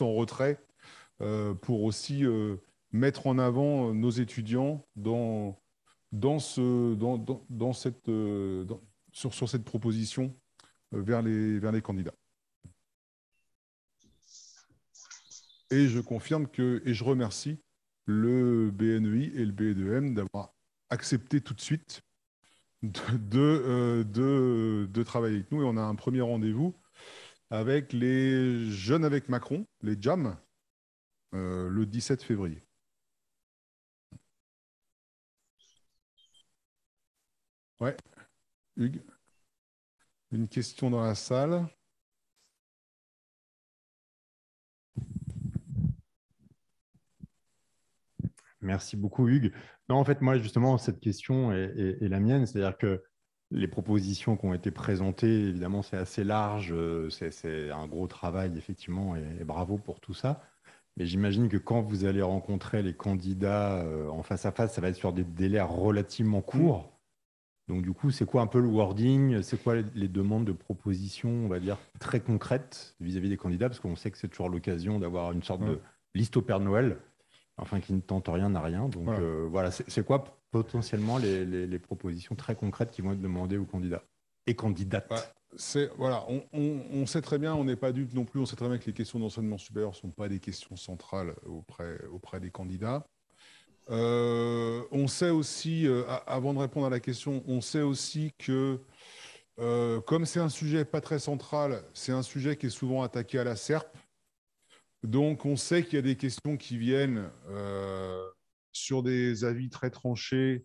Speaker 1: en retrait pour aussi mettre en avant nos étudiants sur cette proposition vers les candidats. Et je confirme et je remercie le BNEI et le BNEM d'avoir accepté tout de suite de travailler avec nous. Et on a un premier rendez-vous avec les jeunes avec Macron, les JAM, le 17 février. Ouais, Hugues, une question dans la salle.
Speaker 6: Merci beaucoup, Hugues. Non, en fait, moi, justement, cette question est la mienne. C'est-à-dire que les propositions qui ont été présentées, évidemment, c'est assez large. C'est un gros travail, effectivement, et bravo pour tout ça. Mais j'imagine que quand vous allez rencontrer les candidats en face à face, ça va être sur des délais relativement courts. Donc, du coup, c'est quoi un peu le wording? C'est quoi les demandes de propositions, on va dire, très concrètes vis-à-vis des candidats? Parce qu'on sait que c'est toujours l'occasion d'avoir une sorte de liste au Père Noël. Enfin, qui ne tente rien à rien. Donc voilà, c'est quoi potentiellement les propositions très concrètes qui vont être demandées aux candidats et candidates?
Speaker 1: Voilà, on sait très bien, on n'est pas dupes non plus, on sait très bien que les questions d'enseignement supérieur ne sont pas des questions centrales auprès des candidats. On sait aussi, avant de répondre à la question, on sait aussi que comme c'est un sujet pas très central, c'est un sujet qui est souvent attaqué à la serpe. Donc, on sait qu'il y a des questions qui viennent sur des avis très tranchés,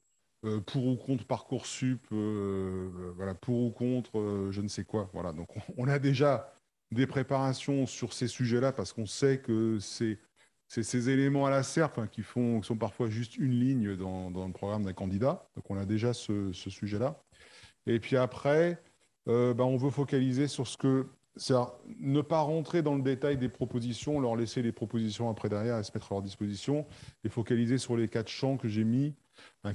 Speaker 1: pour ou contre Parcoursup, voilà, pour ou contre je ne sais quoi. Voilà. Donc, on a déjà des préparations sur ces sujets-là parce qu'on sait que c'est ces éléments à la serpe qui sont parfois juste une ligne dans le programme d'un candidat. Donc, on a déjà ce sujet-là. Et puis après, on veut focaliser sur ce que... C'est-à-dire ne pas rentrer dans le détail des propositions, leur laisser les propositions après derrière et se mettre à leur disposition, et focaliser sur les 4 champs que j'ai mis,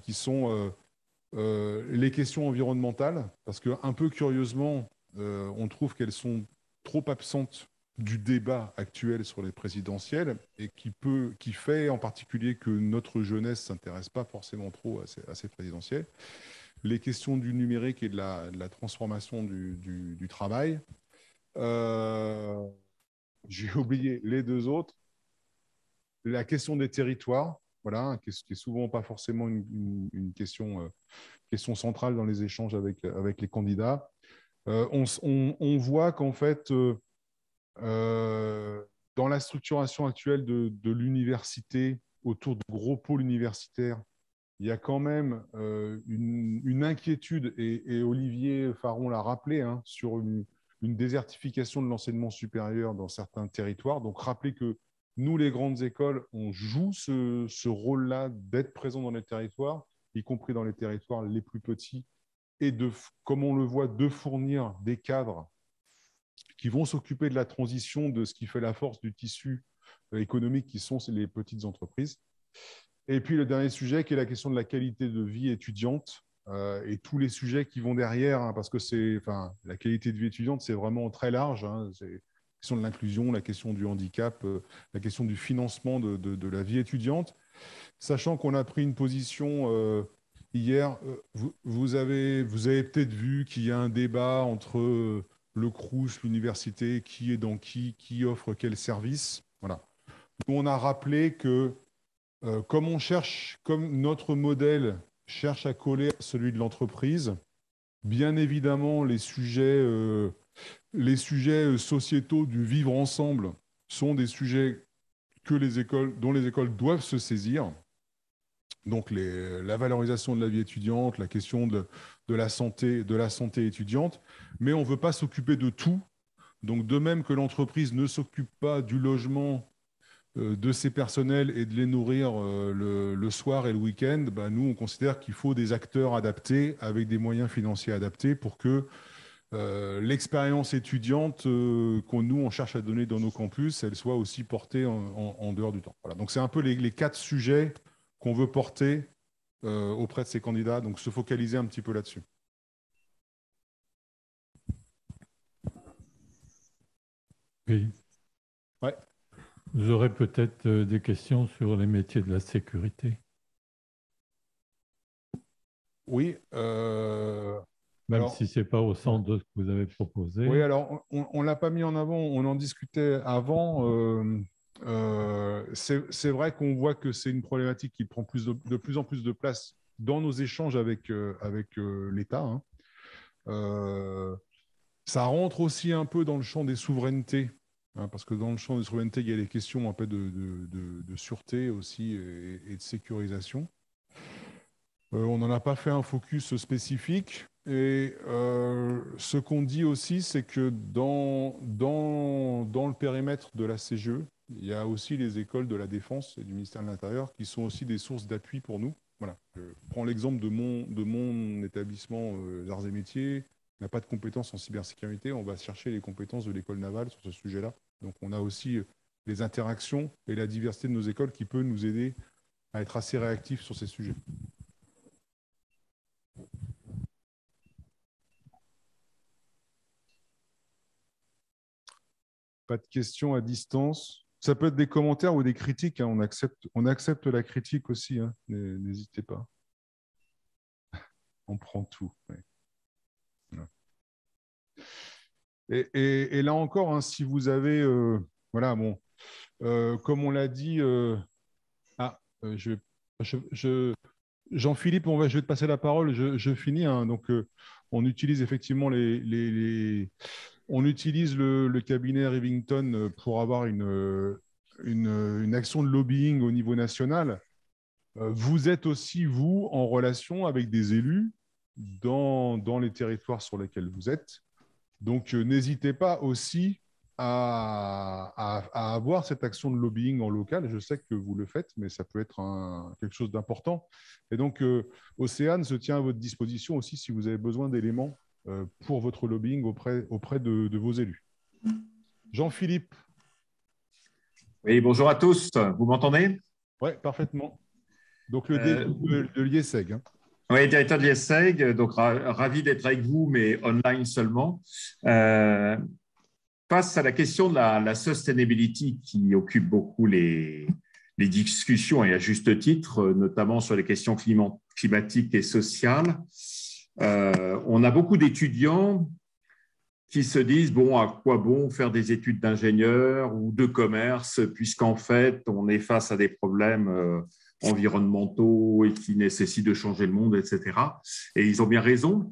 Speaker 1: qui sont les questions environnementales, parce qu'un peu curieusement, on trouve qu'elles sont trop absentes du débat actuel sur les présidentielles, et qui fait en particulier que notre jeunesse ne s'intéresse pas forcément trop à ces présidentielles. Les questions du numérique et de la transformation du travail. J'ai oublié les 2 autres. La question des territoires, voilà, qui est souvent pas forcément une question centrale dans les échanges avec les candidats. On voit qu'en fait, dans la structuration actuelle de l'université, autour de gros pôles universitaires, il y a quand même une inquiétude, et Olivier Faron l'a rappelé, sur une désertification de l'enseignement supérieur dans certains territoires. Donc, rappelez que nous, les grandes écoles, on joue ce rôle-là d'être présent dans les territoires, y compris dans les territoires les plus petits, et comme on le voit, de fournir des cadres qui vont s'occuper de la transition de ce qui fait la force du tissu économique, qui sont les petites entreprises. Et puis le dernier sujet, qui est la question de la qualité de vie étudiante, et tous les sujets qui vont derrière, parce que la qualité de vie étudiante, c'est vraiment très large. C'est la question de l'inclusion, la question du handicap, la question du financement de la vie étudiante. Sachant qu'on a pris une position hier, vous avez peut-être vu qu'il y a un débat entre le Crous, l'université, qui est dans qui offre quel service. Voilà. Nous, on a rappelé que comme notre modèle cherche à coller à celui de l'entreprise, bien évidemment, les sujets sociétaux du vivre ensemble sont des sujets dont les écoles doivent se saisir. Donc, la valorisation de la vie étudiante, la question de la santé étudiante, mais on ne veut pas s'occuper de tout. Donc, de même que l'entreprise ne s'occupe pas du logement, de ces personnels et de les nourrir le soir et le week-end, bah, nous, on considère qu'il faut des acteurs adaptés avec des moyens financiers adaptés pour que l'expérience étudiante nous, on cherche à donner dans nos campus, elle soit aussi portée en dehors du temps. Voilà. Donc, c'est un peu les 4 sujets qu'on veut porter auprès de ces candidats, donc se focaliser un petit peu là-dessus.
Speaker 7: Oui.
Speaker 1: Ouais.
Speaker 7: Vous aurez peut-être des questions sur les métiers de la sécurité.
Speaker 1: Oui.
Speaker 7: Même si ce n'est pas au centre de ce que vous avez proposé.
Speaker 1: Oui, alors on ne l'a pas mis en avant, on en discutait avant. C'est vrai qu'on voit que c'est une problématique qui prend de plus en plus de place dans nos échanges avec l'État. Hein. Ça rentre aussi un peu dans le champ des souverainetés, hein, parce que dans le champ des souverainetés, il y a des questions un peu de sûreté aussi et de sécurisation. On n'en a pas fait un focus spécifique. Et ce qu'on dit aussi, c'est que dans le périmètre de la CGE, il y a aussi les écoles de la Défense et du ministère de l'Intérieur qui sont aussi des sources d'appui pour nous. Voilà. Je prends l'exemple de mon établissement d'arts et métiers. On n'a pas de compétences en cybersécurité. On va chercher les compétences de l'école navale sur ce sujet-là. Donc, on a aussi les interactions et la diversité de nos écoles qui peut nous aider à être assez réactifs sur ces sujets. Pas de questions à distance. Ça peut être des commentaires ou des critiques. Hein. On accepte la critique aussi. Hein. N'hésitez pas. On prend tout. Ouais. Et là encore, hein, si vous avez... voilà, bon. Comme on l'a dit... Jean-Philippe, je vais te passer la parole. Je finis. Hein. Donc, on utilise effectivement on utilise le cabinet Rivington pour avoir une action de lobbying au niveau national. Vous êtes aussi, vous, en relation avec des élus dans les territoires sur lesquels vous êtes. Donc, n'hésitez pas aussi à avoir cette action de lobbying en local. Je sais que vous le faites, mais ça peut être quelque chose d'important. Et donc, Océane se tient à votre disposition aussi si vous avez besoin d'éléments pour votre lobbying auprès de vos élus. Jean-Philippe.
Speaker 8: Oui, bonjour à tous. Vous m'entendez?
Speaker 1: Oui, parfaitement. Donc, le DG de l'IESEG. Hein.
Speaker 8: Oui, directeur de l'IESEG. Donc, ravi d'être avec vous, mais online seulement. Face à la question de la sustainability qui occupe beaucoup les discussions, et à juste titre, notamment sur les questions climatiques et sociales, on a beaucoup d'étudiants qui se disent, bon, à quoi bon faire des études d'ingénieur ou de commerce, puisqu'en fait, on est face à des problèmes environnementaux et qui nécessitent de changer le monde, etc. Et ils ont bien raison,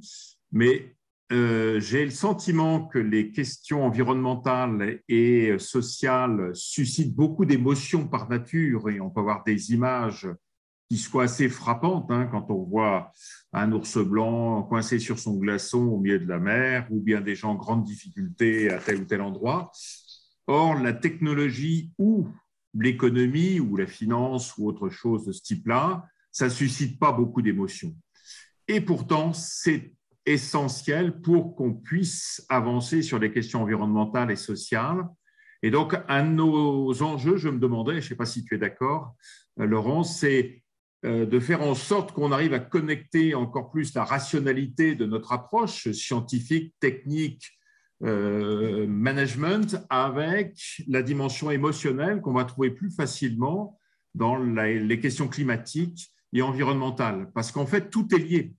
Speaker 8: mais j'ai le sentiment que les questions environnementales et sociales suscitent beaucoup d'émotions par nature, et on peut avoir des images qui soient assez frappantes, hein, quand on voit un ours blanc coincé sur son glaçon au milieu de la mer, ou bien des gens en grande difficulté à tel ou tel endroit. Or, la technologie ou l'économie ou la finance ou autre chose de ce type-là, ça ne suscite pas beaucoup d'émotions. Et pourtant, c'est essentiel pour qu'on puisse avancer sur les questions environnementales et sociales. Et donc, un de nos enjeux, je me demandais, je ne sais pas si tu es d'accord, Laurent, c'est de faire en sorte qu'on arrive à connecter encore plus la rationalité de notre approche scientifique, technique, management avec la dimension émotionnelle qu'on va trouver plus facilement dans les questions climatiques et environnementales. Parce qu'en fait, tout est lié.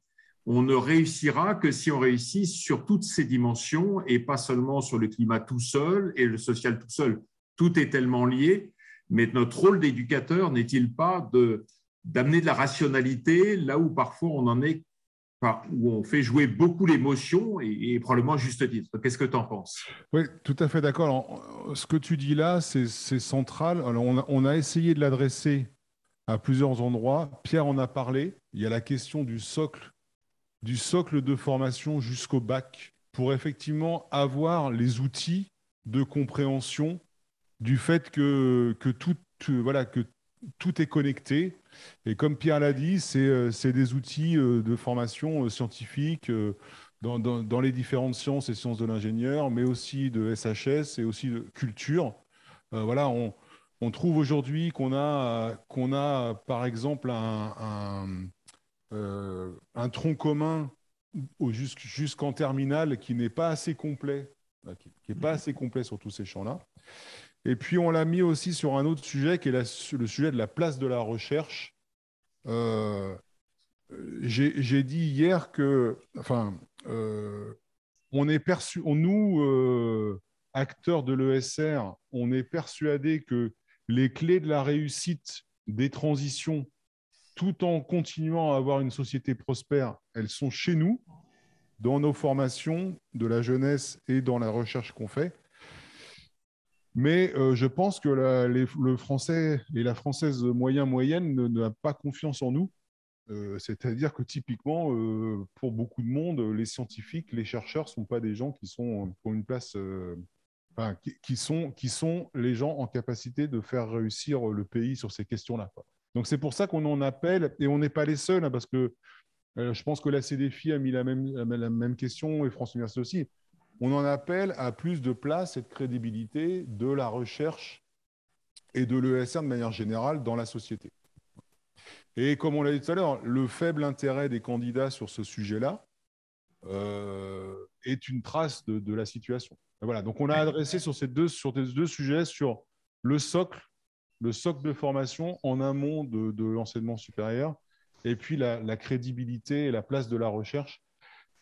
Speaker 8: On ne réussira que si on réussit sur toutes ces dimensions et pas seulement sur le climat tout seul et le social tout seul. Tout est tellement lié, mais notre rôle d'éducateur n'est-il pas d'amener de la rationalité là où parfois on en est, où on fait jouer beaucoup l'émotion et probablement à juste titre. Qu'est-ce que tu en penses?
Speaker 1: Oui, tout à fait d'accord. Alors, ce que tu dis là, c'est central. Alors, on a essayé de l'adresser à plusieurs endroits. Pierre en a parlé. Il y a la question du socle de formation jusqu'au bac pour effectivement avoir les outils de compréhension du fait que voilà, que tout est connecté. Et comme Pierre l'a dit, c'est des outils de formation scientifique dans les différentes sciences et sciences de l'ingénieur, mais aussi de SHS et aussi de culture. Voilà, on trouve aujourd'hui qu'on a, par exemple, un tronc commun jusqu'en terminale qui n'est pas assez complet, qui n'est pas assez complet sur tous ces champs-là. Et puis, on l'a mis aussi sur un autre sujet qui est le sujet de la place de la recherche. J'ai dit hier que, enfin, on est nous, acteurs de l'ESR, on est persuadés que les clés de la réussite des transitions, tout en continuant à avoir une société prospère, elles sont chez nous, dans nos formations de la jeunesse et dans la recherche qu'on fait. Mais je pense que le Français et la Française moyenne n'a pas confiance en nous. C'est-à-dire que typiquement, pour beaucoup de monde, les scientifiques, les chercheurs ne sont pas des gens qui ont une place, enfin, qui sont les gens en capacité de faire réussir le pays sur ces questions-là, quoi. Donc c'est pour ça qu'on en appelle, et on n'est pas les seuls, hein, parce que je pense que la CDFI a mis la même question, et France Université aussi. On en appelle à plus de place et de crédibilité de la recherche et de l'ESR de manière générale dans la société. Et comme on l'a dit tout à l'heure, le faible intérêt des candidats sur ce sujet-là est une trace de la situation. Et voilà, donc on a adressé sur ces deux sujets, sur le socle de formation en amont de l'enseignement supérieur, et puis la crédibilité et la place de la recherche,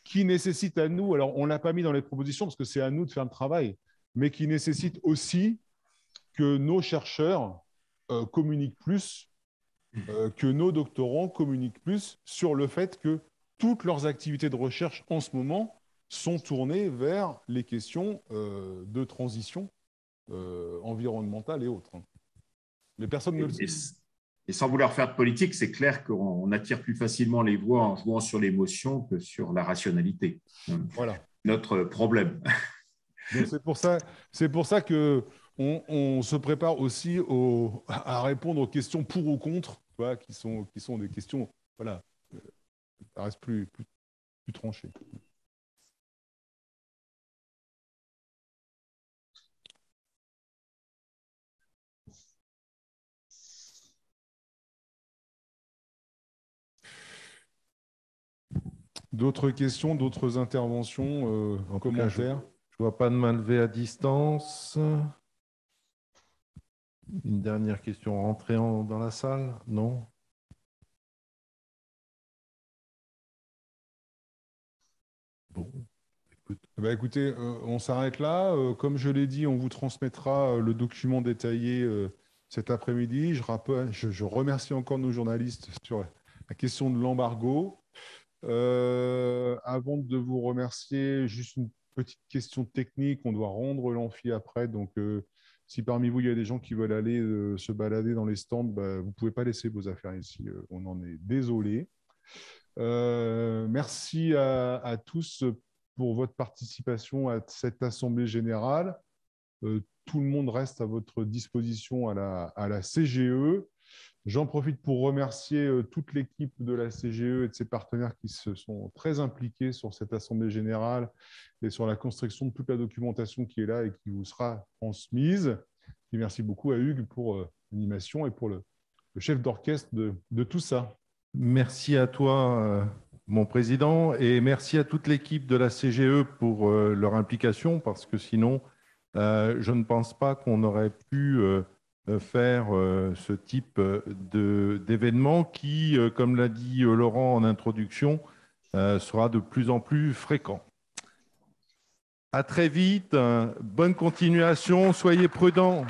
Speaker 1: qui nécessite à nous, alors on ne l'a pas mis dans les propositions parce que c'est à nous de faire le travail, mais qui nécessite aussi que nos chercheurs communiquent plus, que nos doctorants communiquent plus sur le fait que toutes leurs activités de recherche en ce moment sont tournées vers les questions de transition environnementale et autres. Les personnes ne le savent.
Speaker 8: Et sans vouloir faire de politique, c'est clair qu'on attire plus facilement les voix en jouant sur l'émotion que sur la rationalité.
Speaker 1: Voilà.
Speaker 8: Notre problème.
Speaker 1: Donc c'est pour ça que on se prépare aussi à répondre aux questions pour ou contre, voilà, qui sont des questions, voilà, ça reste plus tranché. D'autres questions, d'autres interventions, commentaires?
Speaker 4: Je ne vois pas de main levée à distance. Une dernière question rentrée dans la salle? Non? Bon.
Speaker 1: Écoutez, on s'arrête là. Comme je l'ai dit, on vous transmettra le document détaillé cet après-midi. Je remercie encore nos journalistes sur la question de l'embargo. Avant de vous remercier, juste une petite question technique. On doit rendre l'amphi après. Donc, si parmi vous, il y a des gens qui veulent aller se balader dans les stands, vous ne pouvez pas laisser vos affaires ici. On en est désolé. Merci à tous pour votre participation à cette assemblée générale. Tout le monde reste à votre disposition à la CGE. J'en profite pour remercier toute l'équipe de la CGE et de ses partenaires qui se sont très impliqués sur cette assemblée générale et sur la construction de toute la documentation qui est là et qui vous sera transmise. Et merci beaucoup à Hugues pour l'animation et pour le chef d'orchestre de tout ça.
Speaker 4: Merci à toi, mon président, et merci à toute l'équipe de la CGE pour leur implication, parce que sinon, je ne pense pas qu'on aurait pu faire ce type d'événement qui, comme l'a dit Laurent en introduction, sera de plus en plus fréquent. À très vite, bonne continuation, soyez prudents.